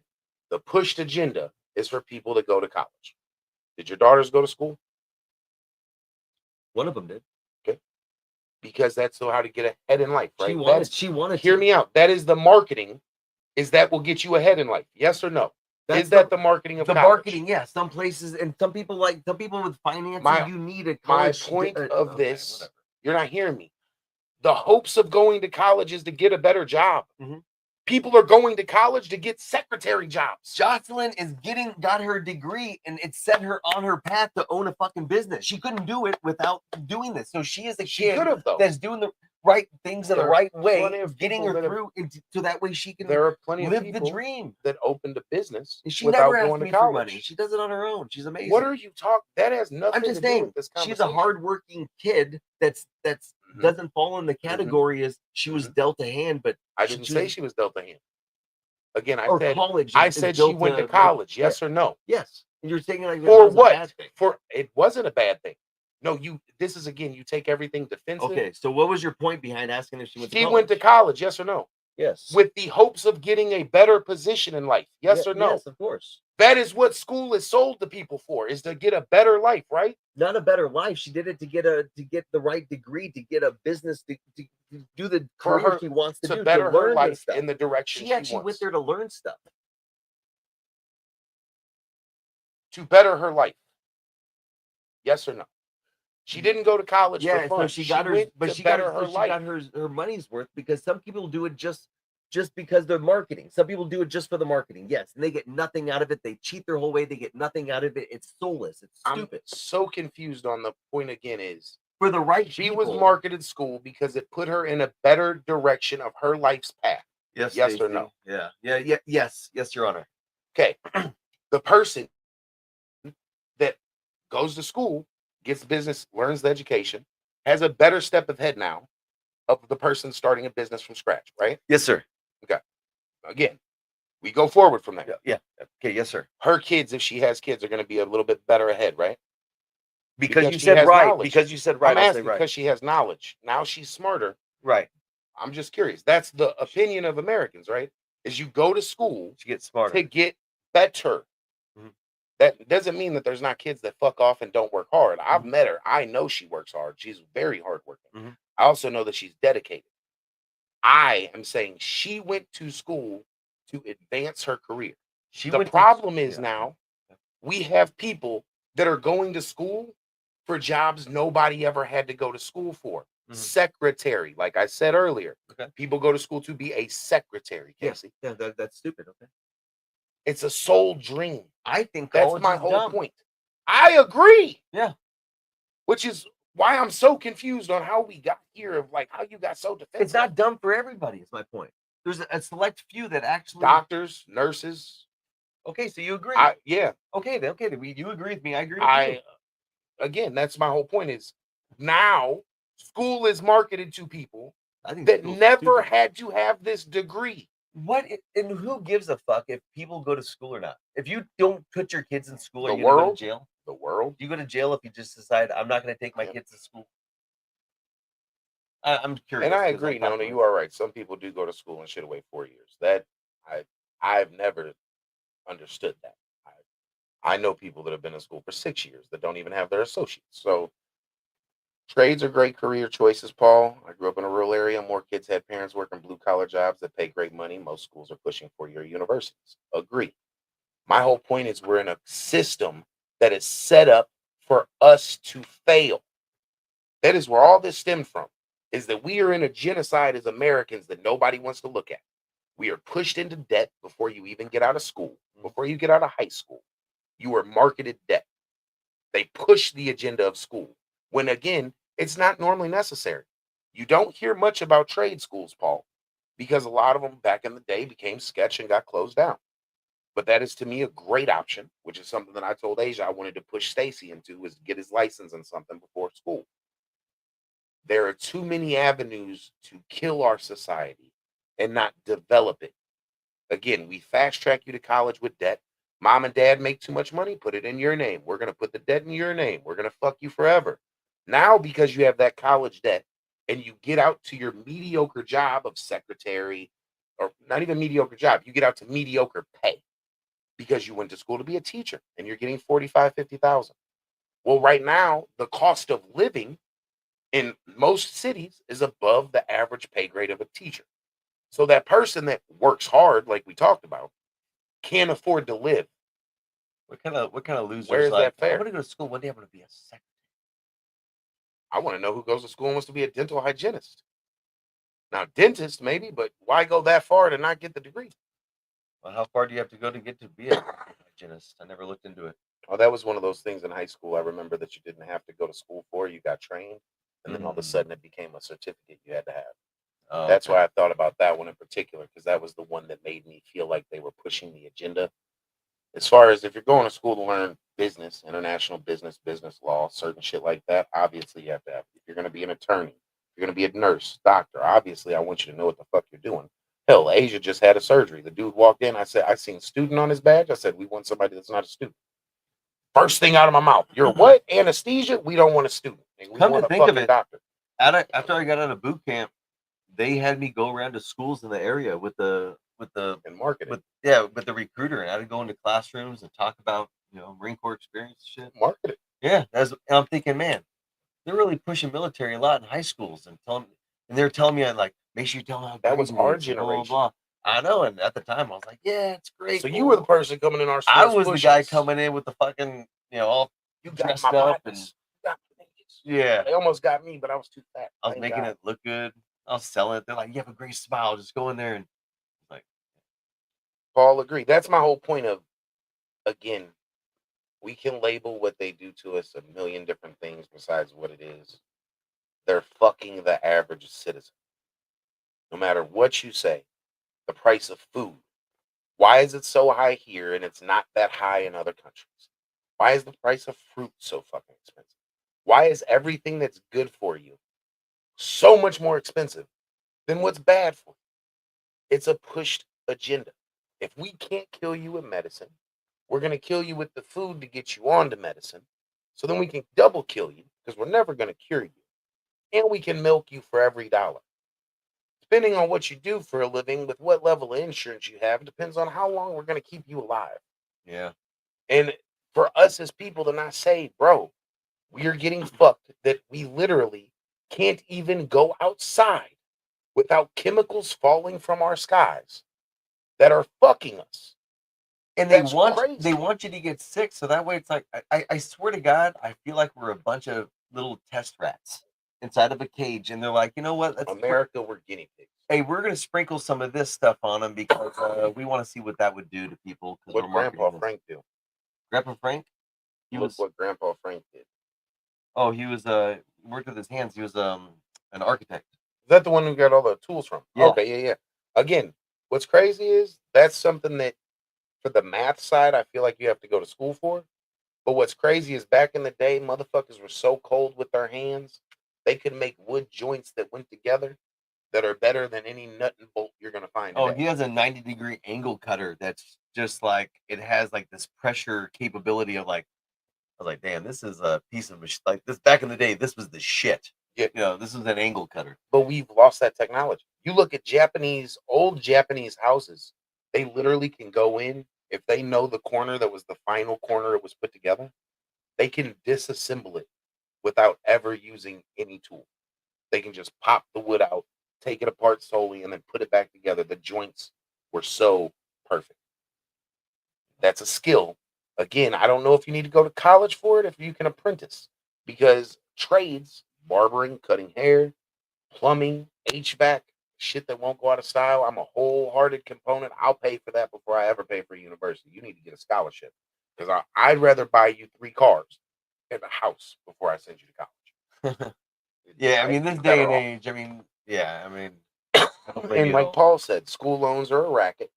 the pushed agenda is for people to go to college. Did your daughters go to school? One of them did. Okay. Because that's how to get ahead in life, right? She wanted Hear me out. That is the marketing. Is that will get you ahead in life? Yes or no? Is that the marketing of the college? Marketing? Yeah, some places and some people with financing. You need a college. My point of this, you're not hearing me. The hopes of going to college is to get a better job. People are going to college to get secretary jobs. Jocelyn got her degree, and it set her on her path to own a fucking business. She couldn't do it without doing this. So she is a kid that's doing the right things in the right way, getting her through so that way she can live the dream that opened a business. And she never asked me for money. She does it on her own. She's amazing. What are you talking? That has nothing I'm just to do saying, with this conversation. she's a hardworking kid that's doesn't fall in the category as she was dealt a hand, but I didn't say she was dealt a hand. Again, college. I said she went to college. Yes or no? Yes. And you're saying like for what? For it wasn't a bad thing. No, this is again, you take everything defensive. Okay, so what was your point behind asking if she went to college? She went to college, yes or no? Yes. With the hopes of getting a better position in life. Yes or no? Yes, of course. That is what school is sold to people for, is to get a better life, right? Not a better life. She did it to get the right degree, to get a business, to do the career she wants to do, better to learn her life stuff. in the direction she actually went there to learn stuff. To better her life. Yes or no? She didn't go to college for fun. So she got her money's worth, because some people do it just because they're marketing. Some people do it just for the marketing. Yes, and they get nothing out of it. They cheat their whole way. They get nothing out of it. It's soulless. It's stupid. I'm so confused on the point again is for the right she people. was marketed school because it put her in a better direction of her life's path. Yes, yes or no? Yeah, yes, Your Honor. Okay, the person that goes to school, gets business, learns the education, has a better step ahead now of the person starting a business from scratch, right? Yes, sir. Okay. Again, We go forward from there. Yeah. Okay. Yes, sir. Her kids, if she has kids, are going to be a little bit better ahead, right? Because you she said has right. knowledge. Because you said right. I'm I'll say asking right. because she has knowledge. Now she's smarter. Right. I'm just curious. That's the opinion of Americans, right? Is you go to school To get smarter. to get better. Mhm. That doesn't mean that there's not kids that fuck off and don't work hard. I've met her. I know she works hard. She's very hardworking. Mhm. I also know that she's dedicated. I am saying she went to school to advance her career. The problem is now we have people that are going to school for jobs nobody ever had to go to school for. Secretary, like I said earlier. Okay. People go to school to be a secretary, Casey. Yeah, that's stupid. Okay. It's a sole dream. I think That's my whole dumb. point. I agree. Yeah. Which is why I'm so confused on how we got here, of like how you got so defensive. It's not dumb for everybody, is my point. There's a select few that actually Doctors, nurses. Okay, so you agree. Yeah. Okay, you agree with me. I agree with you. Again, that's my whole point is now school is marketed to people I think that school's never stupid. had to have this degree. And who gives a fuck if people go to school or not? If you don't put your kids in school, are The you gonna go world? to jail? The world. Do you go to jail if you just decide I'm not gonna take my kids to school? I'm curious. And I 'cause agree, I'm Nona, talking you are right. Some people do go to school and shit away 4 years. That I've never understood that. I know people that have been in school for 6 years that don't even have their associates. So trades are great career choices, Paul. I grew up in a rural area. More kids had parents working blue collar jobs that pay great money. Most schools are pushing 4-year universities. Agree. My whole point is we're in a system that is set up for us to fail. That is where all this stemmed from, is that we are in a genocide as Americans that nobody wants to look at. We are pushed into debt before you even get out of school, before you get out of high school. You are marketed debt. They push the agenda of school when, again, it's not normally necessary. You don't hear much about trade schools, Paul, because a lot of them back in the day became sketch and got closed down. But that is to me a great option, which is something that I told Asia I wanted to push Stacy into, was get his license in something before school. There are too many avenues to kill our society and not develop it. Again, we fast track you to college with debt. Mom and dad make too much money, put it in your name. We're going to put the debt in your name. We're going to fuck you forever. Now, because you have that college debt and you get out to your mediocre job of secretary, or not even mediocre job, you get out to mediocre pay because you went to school to be a teacher and you're getting 45, 50,000. Well, right now, the cost of living in most cities is above the average pay grade of a teacher. So that person that works hard, like we talked about, can't afford to live. What kind of losers? Where is that fair? I'm gonna go to school one day. I'm gonna be a secretary. I want to know who goes to school and wants to be a dental hygienist. Now, dentist maybe, but why go that far to not get the degree? Well, how far do you have to go to get to be a hygienist? I never looked into it. Oh, that was one of those things in high school. I remember that you didn't have to go to school for. You got trained, and then all of a sudden it became a certificate you had to have. Oh, That's okay. why I thought about that one in particular, because that was the one that made me feel like they were pushing the agenda. As far as if you're going to school to learn business, international business, business law, certain shit like that, obviously you have to have. If you're going to be an attorney, if you're going to be a nurse, doctor, obviously I want you to know what the fuck you're doing. Hell, Asia just had a surgery. The dude walked in. I said, I seen student on his badge. I said, we want somebody that's not a student. First thing out of my mouth, you're what? Anesthesia? We don't want a student. We Come want to a think of fucking it, doctor. after I got out of boot camp, they had me go around to schools in the area with the And marketing. with the recruiter, and I would go into classrooms and talk about Marine Corps experience and shit. Marketing. Yeah, and I'm thinking, man, they're really pushing military a lot in high schools, and they're telling me, like, make sure you tell them how That great was it our is, and blah, generation. blah, blah. I know, and at the time I was like, yeah, it's great. So you were the person coming in our school. I was the guy coming in with the fucking, all You got dressed my up partners. yeah. They almost got me, but I was too fat. I was Thank making God. it look good. I was selling it. They're like, you have a great smile. Just go in there and like. Paul, agree. That's my whole point of, again, we can label what they do to us a million different things besides what it is. They're fucking the average citizen. No matter what you say, the price of food. Why is it so high here and it's not that high in other countries? Why is the price of fruit so fucking expensive? Why is everything that's good for you so much more expensive than what's bad for you? It's a pushed agenda. If we can't kill you with medicine, we're going to kill you with the food to get you onto medicine. So then we can double kill you because we're never going to cure you. And we can milk you for every dollar. Depending on what you do for a living, with what level of insurance you have, depends on how long we're going to keep you alive. Yeah. And for us as people to not say, bro, we are getting fucked, that we literally can't even go outside without chemicals falling from our skies that are fucking us. And That's they crazy. want you to get sick, so that way it's like I swear to God, I feel like we're a bunch of little test rats inside of a cage, and they're like, you know what? America, we're guinea pigs. Hey, we're gonna sprinkle some of this stuff on them because we want to see what that would do to people. What Grandpa Frank do? Grandpa Frank? Look what Grandpa Frank did. Oh, he was worked with his hands. He was an architect. Is that the one who got all the tools from? Yeah. Okay, yeah. Again, what's crazy is that's something that for the math side, I feel like you have to go to school for. But what's crazy is back in the day, motherfuckers were so cold with their hands, they could make wood joints that went together that are better than any nut and bolt you're going to find Oh, today. he has a 90-degree angle cutter that's just like, it has like this pressure capability of like, I was like, damn, this is a piece of like this back in the day, this was the shit. Yeah. You know, this is an angle cutter. But we've lost that technology. You look at old Japanese houses, they literally can go in, if they know the corner that was the final corner it was put together, they can disassemble it without ever using any tool. They can just pop the wood out, take it apart solely, and then put it back together. The joints were so perfect. That's a skill. Again, I don't know if you need to go to college for it, if you can apprentice, because trades, barbering, cutting hair, plumbing, HVAC, shit that won't go out of style. I'm a wholehearted component. I'll pay for that before I ever pay for a university. You need to get a scholarship because I'd rather buy you 3 cars and a house before I send you to college. Yeah, I mean, this day and age, I mean, yeah, I mean, and like Paul said, school loans are a racket.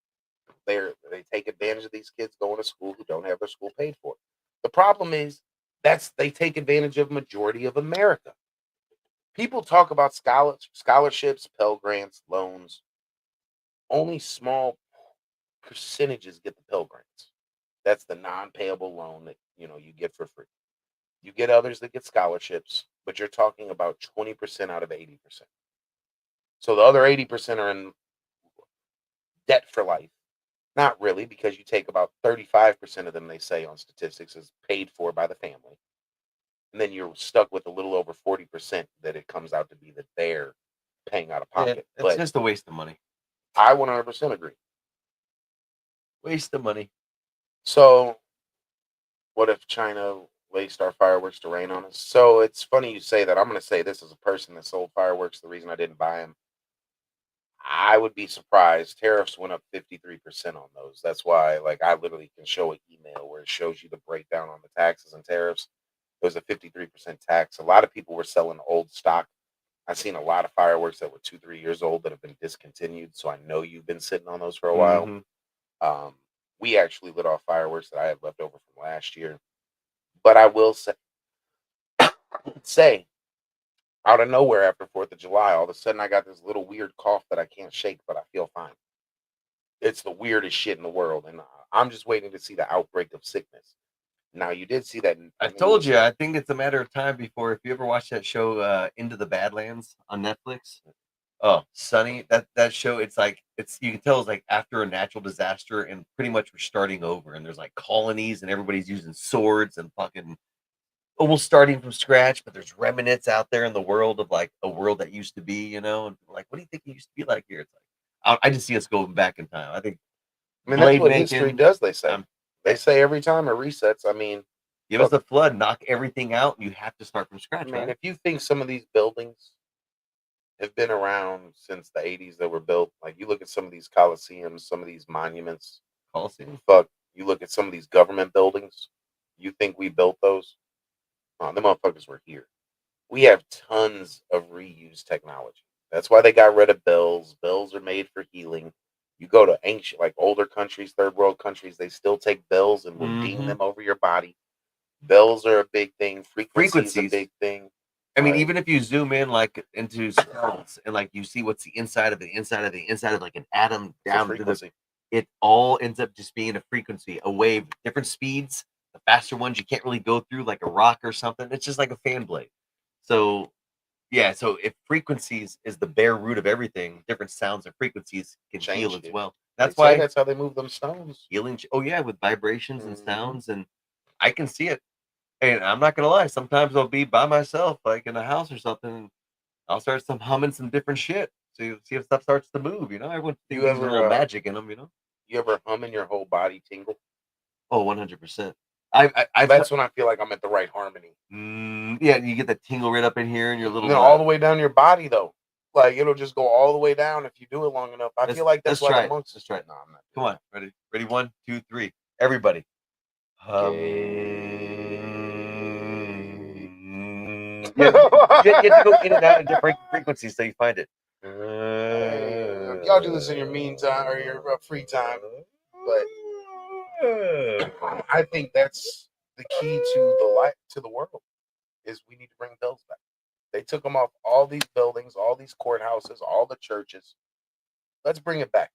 They take advantage of these kids going to school who don't have their school paid for. The problem is they take advantage of majority of America. People talk about scholarships, Pell Grants, loans. Only small percentages get the Pell Grants. That's the non-payable loan that you get for free. You get others that get scholarships, but you're talking about 20% out of 80%. So the other 80% are in debt for life. Not really, because you take about 35% of them, they say on statistics, is paid for by the family. And then you're stuck with a little over 40% that it comes out to be that they're paying out of pocket. Yeah, it's just a waste of money. I 100% agree. Waste of money. So, what if China laced our fireworks to rain on us? So, it's funny you say that. I'm going to say this as a person that sold fireworks. The reason I didn't buy them, I would be surprised. Tariffs went up 53% on those. That's why, like, I literally can show an email where it shows you the breakdown on the taxes and tariffs. It was a 53% tax. A lot of people were selling old stock. I've seen a lot of fireworks that were 2-3 years old that have been discontinued. So I know you've been sitting on those for a while. Mm-hmm. We actually lit off fireworks that I had left over from last year. But I will say, out of nowhere after 4th of July, all of a sudden I got this little weird cough that I can't shake, but I feel fine. It's the weirdest shit in the world. And I'm just waiting to see the outbreak of sickness. Now, you did see that. I told you, I think it's a matter of time before, if you ever watch that show, Into the Badlands on Netflix. Oh, Sunny, that show, it's you can tell it's like after a natural disaster and pretty much we're starting over, and there's like colonies and everybody's using swords and fucking almost starting from scratch, but there's remnants out there in the world of like a world that used to be, and like, what do you think it used to be like here? It's like, I just see us going back in time. I think that's what history does, they say. They say every time it resets. I mean, give us a flood, knock everything out, and you have to start from scratch. Man, right? if you think some of these buildings have been around since the 80s that were built, like you look at some of these coliseums, some of these monuments, you look at some of these government buildings, you think we built those? Oh, the motherfuckers were here. We have tons of reused technology. That's why they got rid of bells. Bells are made for healing. You go to ancient, like older countries, third world countries, they still take bells and will ding them over your body. Bells are a big thing. Frequencies a big thing. I mean, even if you zoom in like into cells and like you see what's the inside of like an atom down to the it all ends up just being a frequency, a wave, different speeds. The faster ones you can't really go through, like a rock or something. It's just like a fan blade. So yeah, so if frequencies is the bare root of everything, different sounds and frequencies can heal as well. That's why that's how they move them stones. healing. Oh yeah, with vibrations and sounds, and I can see it. And I'm not gonna lie, sometimes I'll be by myself, like in a house or something, and I'll start humming some different shit. So you see if stuff starts to move. Everyone thinks there's a little magic in them. You ever hum and your whole body tingle? Oh, 100%. That's when I feel like I'm at the right harmony. Yeah, you get the tingle right up in here and your little all the way down your body though. Like it'll just go all the way down if you do it long enough. I feel like that's why the monks. Let's try it. No, I'm not. Come on, ready, 1, 2, 3. Everybody. You have to go in and out of different frequencies so you find it. Y'all do this in your mean time or your free time, but I think that's the key to the light to the world. Is we need to bring bells back. They took them off all these buildings, all these courthouses, all the churches. Let's bring it back.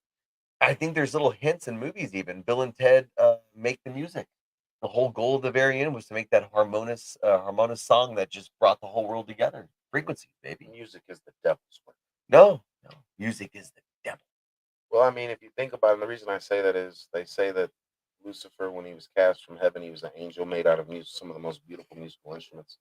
I think there's little hints in movies. Even Bill and Ted make the music. The whole goal of the very end was to make that harmonious song that just brought the whole world together. Frequency, baby. Music is the devil's work. No, music is the devil. Well, I mean, if you think about it, and the reason I say that is they say that Lucifer, when he was cast from heaven, he was an angel made out of some of the most beautiful musical instruments.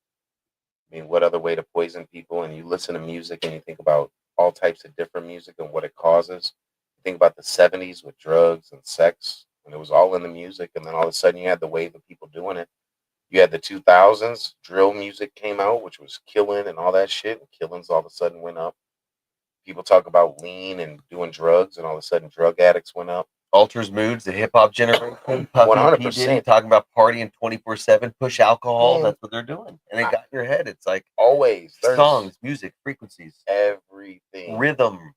I mean, what other way to poison people? And you listen to music and you think about all types of different music and what it causes. You think about the 70s with drugs and sex, and it was all in the music. And then all of a sudden you had the wave of people doing it. You had the 2000s, drill music came out, which was killing and all that shit. And killings all of a sudden went up. People talk about lean and doing drugs, and all of a sudden drug addicts went up. Alters moods, the hip hop generation. 100%. Talking about partying 24/7, push alcohol. That's what they're doing, and it got in your head. It's like always songs, music, frequencies, everything, rhythm.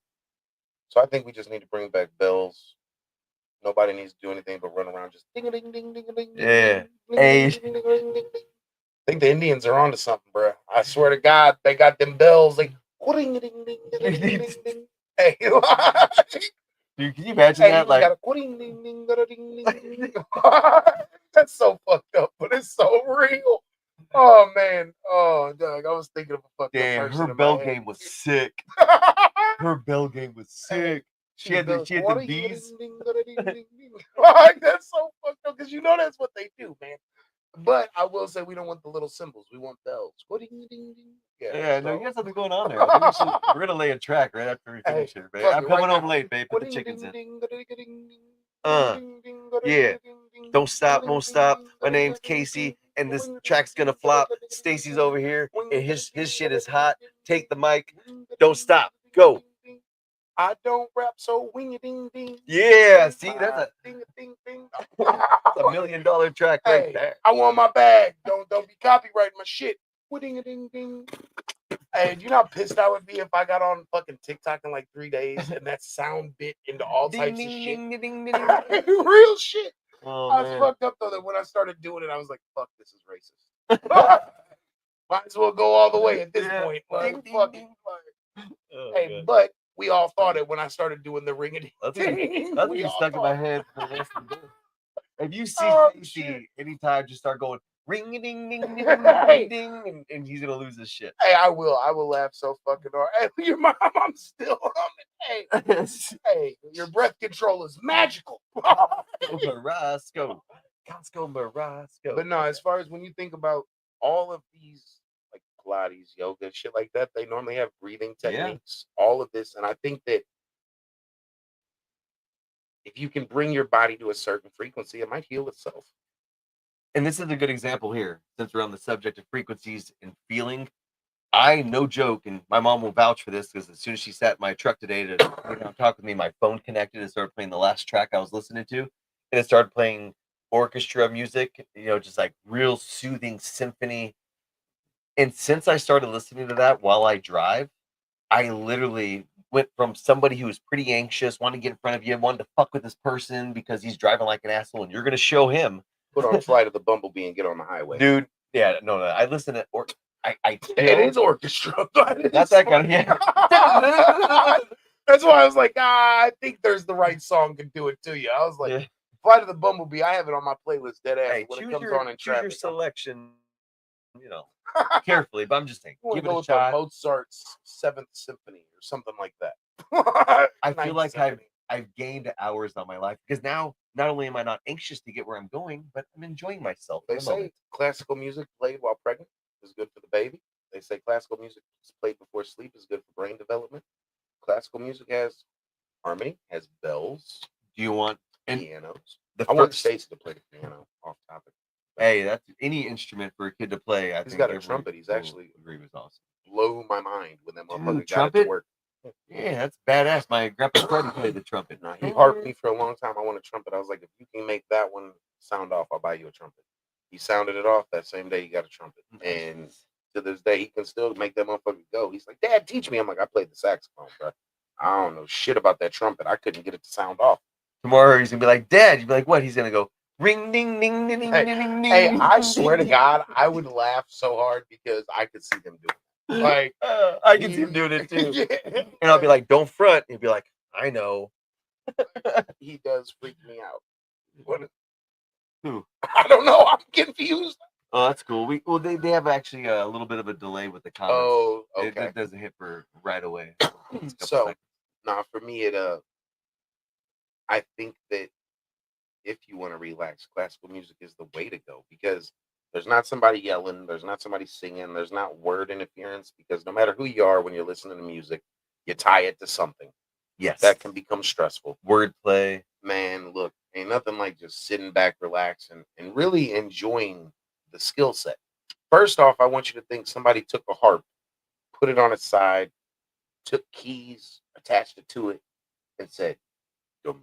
So I think we just need to bring back bells. Nobody needs to do anything but run around just ding a ding ding ding ding. Yeah. I think the Indians are onto something, bro. I swear to God, they got them bells like ding ding ding ding ding ding. Hey. Dude, can you imagine that? Like, that's so fucked up, but it's so real. Oh man, oh Doug, I was thinking of a fucked up person. Her bell game was sick. Her bell game was sick. She had the bees. That's so fucked up because that's what they do, man. But I will say we don't want the little symbols. We want bells. Yeah, no, you got something going on there. I think we're gonna lay a track right after we finish here, babe. I'm coming home late, babe. Put the chickens in. Yeah. Don't stop, won't stop. My name's Casey, and this track's gonna flop. Stacy's over here, and his shit is hot. Take the mic. Don't stop. Go. I don't rap, so wing ding ding. Yeah, see, that's a ding ding ding. $1 million track right there. I want my bag. Don't be copyrighting my shit. Ding ding ding. Hey, do you know how pissed I would be if I got on fucking TikTok in like 3 days and that sound bit into all types of shit? Real shit. Oh, I was fucked up though that when I started doing it, I was like, fuck, this is racist. Might as well go all the way at this point. Like, fucking hey, but we all thought it when I started doing the ring. That's just stuck in my head for the rest of the day. If you see Stacy anytime, just start going ring ding ding ding ding ding, and he's gonna lose his shit. Hey, I will laugh so fucking hard. Hey, your mom, I'm still humming. Hey, your breath control is magical. Marasco. But no, as far as when you think about all of these like Pilates, yoga, shit like that, they normally have breathing techniques, all of this. And I think that if you can bring your body to a certain frequency, it might heal itself. And this is a good example here, since we're on the subject of frequencies and feeling. I, no joke, and my mom will vouch for this, because as soon as she sat in my truck today to talk with me, my phone connected and started playing the last track I was listening to, and it started playing orchestra music, just like real soothing symphony. And since I started listening to that while I drive, I literally went from somebody who was pretty anxious, wanted to get in front of you, wanted to fuck with this person because he's driving like an asshole, and you're going to show him. Put on Flight of the Bumblebee and get on the highway. Dude, yeah, no. I listen to it is orchestra. That's that kind of, yeah. That's why I was like, I think there's the right song to do it to you. I was like, Yeah. Flight of the Bumblebee, I have it on my playlist, dead ass. Hey, When it choose comes your on in choose your traffic, selection, carefully. But I'm just saying, you want to give it go a with shot. the Mozart's Seventh Symphony or something like that. I feel Ninth like Symphony. I've gained hours on my life because now not only am I not anxious to get where I'm going, but I'm enjoying myself They in the say moment. classical music played while pregnant is good for the baby. They say classical music played before sleep is good for brain development. Classical music has harmony, has bells, Do you want pianos. the I want first? Stacy to play the piano. Off topic. Hey, that's any instrument for a kid to play. I He's think got a everyone trumpet. He's will actually agree was awesome. blow my mind when that motherfucker Dude, got it to trumpet? work. Yeah, that's badass. My grandpa Freddy played the trumpet. Now he harped me for a long time. I want a trumpet. I was like, if you can make that one sound off, I'll buy you a trumpet. He sounded it off that same day. He got a trumpet, and to this day, he can still make that motherfucker go. He's like, Dad, teach me. I'm like, I played the saxophone, bro. I don't know shit about that trumpet. I couldn't get it to sound off. Tomorrow he's gonna be like, Dad. You'd be like, what? He's gonna go ring ding ding ding ding Hey, ding ding. Hey, I swear to God, I would laugh so hard because I could see them doing it. Like, I can see him doing it too. Yeah. And I'll be like, don't front. He'd be like, I know. He does freak me out. What? Who? I don't know. I'm confused. Oh, that's cool. They have actually a little bit of a delay with the comments. Oh, okay. It doesn't hit for right away. So, now for me, I think that if you want to relax, classical music is the way to go because there's not somebody yelling, there's not somebody singing, there's not word interference because no matter who you are when you're listening to music, you tie it to something. Yes. That can become stressful. Wordplay. Man, look, ain't nothing like just sitting back, relaxing, and really enjoying the skill set. First off, I want you to think somebody took a harp, put it on its side, took keys, attached it to it, and said, dum,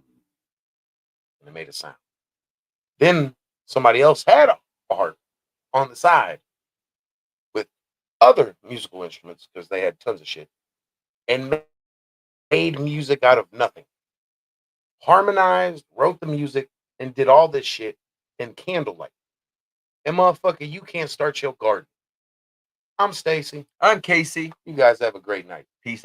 and it made a sound. Then somebody else had a harp on the side with other musical instruments because they had tons of shit and made music out of nothing. Harmonized, wrote the music, and did all this shit in candlelight. And motherfucker, you can't start your garden. I'm Stacy. I'm Casey. You guys have a great night. Peace.